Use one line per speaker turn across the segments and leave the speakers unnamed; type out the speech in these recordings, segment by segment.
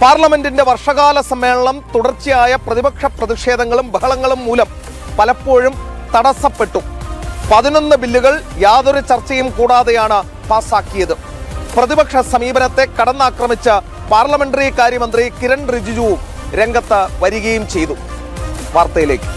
പാർലമെന്റിന്റെ വർഷകാല സമ്മേളനം തുടർച്ചയായ പ്രതിപക്ഷ പ്രതിഷേധങ്ങളും ബഹളങ്ങളും മൂലം പലപ്പോഴും തടസ്സപ്പെട്ടു. 11 ബില്ലുകൾ യാതൊരു ചർച്ചയും കൂടാതെയാണ് പാസാക്കിയത്. പ്രതിപക്ഷ സമീപനത്തെ കടന്നാക്രമിച്ച പാർലമെന്ററി കാര്യമന്ത്രി കിരൺ റിജിജുവും രംഗത്ത് വരികയും ചെയ്തു. വാർത്തയിലേക്ക്.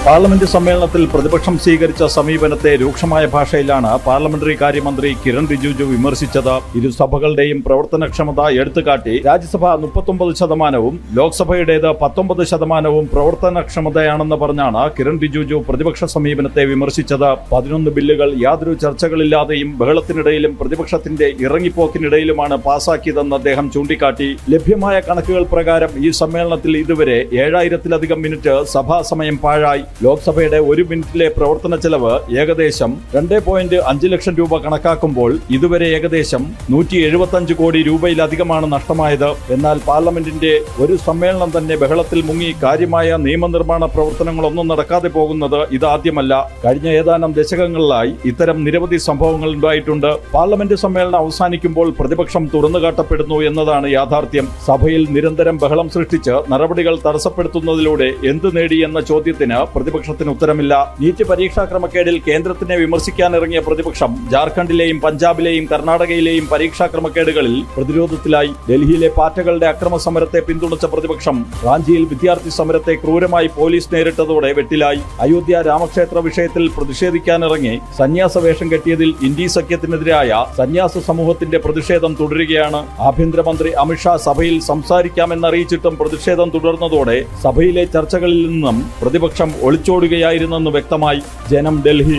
പാർലമെന്റ് സമ്മേളനത്തിൽ പ്രതിപക്ഷം സ്വീകരിച്ച സമീപനത്തെ രൂക്ഷമായ ഭാഷയിലാണ് പാർലമെന്ററി കാര്യമന്ത്രി കിരൺ റിജിജു വിമർശിച്ചത്. ഇരുസഭകളുടെയും പ്രവർത്തനക്ഷമത എടുത്തുകാട്ടി രാജ്യസഭ 39%, ലോക്സഭയുടേത് 19% പ്രവർത്തനക്ഷമതയാണെന്ന് പറഞ്ഞാണ് കിരൺ റിജിജു പ്രതിപക്ഷ സമീപനത്തെ വിമർശിച്ചത്. 11 ബില്ലുകൾ യാതൊരു ചർച്ചകളില്ലാതെയും ബഹളത്തിനിടയിലും പ്രതിപക്ഷത്തിന്റെ ഇറങ്ങിപ്പോക്കിനിടയിലുമാണ് പാസാക്കിയതെന്ന് അദ്ദേഹം ചൂണ്ടിക്കാട്ടി. ലഭ്യമായ കണക്കുകൾ പ്രകാരം ഈ സമ്മേളനത്തിൽ ഇതുവരെ 7000-ലധികം മിനിറ്റ് സഭാ സമയം പാഴായി. ലോക്സഭയുടെ 1 മിനിറ്റിലെ പ്രവർത്തന ചെലവ് ഏകദേശം 2.5 ലക്ഷം രൂപ കണക്കാക്കുമ്പോൾ ഇതുവരെ ഏകദേശം 175 കോടി രൂപയിലധികമാണ് നഷ്ടമായത്. എന്നാൽ പാർലമെന്റിന്റെ ഒരു സമ്മേളനം തന്നെ ബഹളത്തിൽ മുങ്ങി കാര്യമായ നിയമനിർമ്മാണ പ്രവർത്തനങ്ങളൊന്നും നടക്കാതെ പോകുന്നത് ഇതാദ്യമല്ല. കഴിഞ്ഞ ഏതാനും ദശകങ്ങളിലായി ഇത്തരം നിരവധി സംഭവങ്ങൾ ഉണ്ടായിട്ടുണ്ട്. പാർലമെന്റ് സമ്മേളനം അവസാനിക്കുമ്പോൾ പ്രതിപക്ഷം തുറന്നുകാട്ടപ്പെടുന്നു എന്നതാണ് യാഥാർത്ഥ്യം. സഭയിൽ നിരന്തരം ബഹളം സൃഷ്ടിച്ച് നടപടികൾ തടസ്സപ്പെടുത്തുന്നതിലൂടെ എന്ത് നേടി എന്ന ചോദ്യത്തിന് പ്രതിപക്ഷത്തിന് ഉത്തരമില്ല. നീറ്റ് പരീക്ഷാ ക്രമക്കേടിൽ കേന്ദ്രത്തിനെ വിമർശിക്കാനിറങ്ങിയ പ്രതിപക്ഷം ജാർഖണ്ഡിലെയും പഞ്ചാബിലെയും കർണാടകയിലെയും പരീക്ഷാ ക്രമക്കേടുകളിൽ പ്രതിരോധത്തിലായി. ഡൽഹിയിലെ പാറ്റകളുടെ അക്രമ സമരത്തെ പിന്തുണച്ച പ്രതിപക്ഷം റാഞ്ചിയിൽ വിദ്യാർത്ഥി സമരത്തെ ക്രൂരമായി പോലീസ് നേരിട്ടതോടെ വെട്ടിലായി. അയോധ്യ രാമക്ഷേത്ര വിഷയത്തിൽ പ്രതിഷേധിക്കാനിറങ്ങി സന്യാസ വേഷം കെട്ടിയതിൽ ഇന്ത്യ സഖ്യത്തിനെതിരായ സന്യാസ സമൂഹത്തിന്റെ പ്രതിഷേധം തുടരുകയാണ്. ആഭ്യന്തരമന്ത്രി അമിത്ഷാ സഭയിൽ സംസാരിക്കാമെന്നറിയിച്ചിട്ടും പ്രതിഷേധം തുടർന്നതോടെ സഭയിലെ ചർച്ചകളിൽ നിന്നും പ്രതിപക്ഷം ഒളിച്ചോടുകയായിരുന്നെന്ന് വ്യക്തമായി. ജനം, ഡൽഹി.